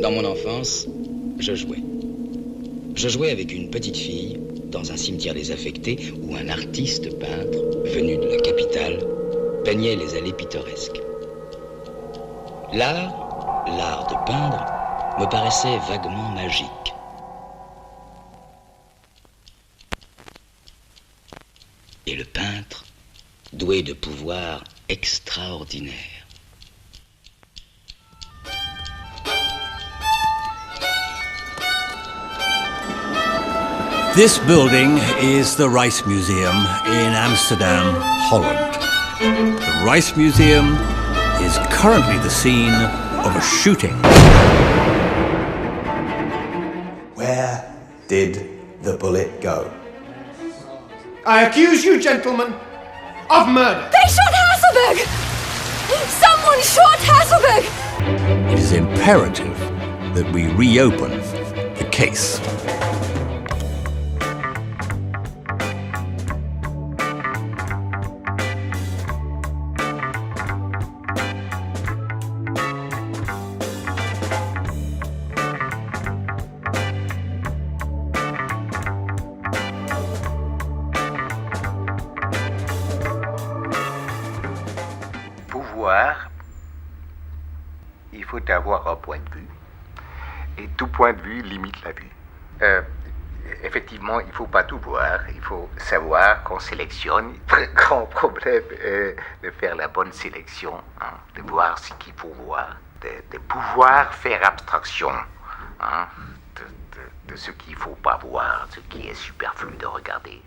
Dans mon enfance, je jouais. Je jouais avec une petite fille dans un cimetière désaffecté où un artiste peintre, venu de la capitale, peignait les allées pittoresques. L'art de peindre, me paraissait vaguement magique. Et le peintre, doué de pouvoirs extraordinaires. This building is the Rice Museum in Amsterdam, Holland. The Rice Museum is currently the scene of a shooting. Where did the bullet go? I accuse you, gentlemen, of murder. They shot Hasselberg! Someone shot Hasselberg! It is imperative that we reopen the case. Il faut avoir un point de vue, et tout point de vue limite la vue. Effectivement, il ne faut pas tout voir, il faut savoir qu'on sélectionne. Le grand problème est de faire la bonne sélection, de voir ce qu'il faut voir, de pouvoir faire abstraction de ce qu'il ne faut pas voir, ce qui est superflu de regarder.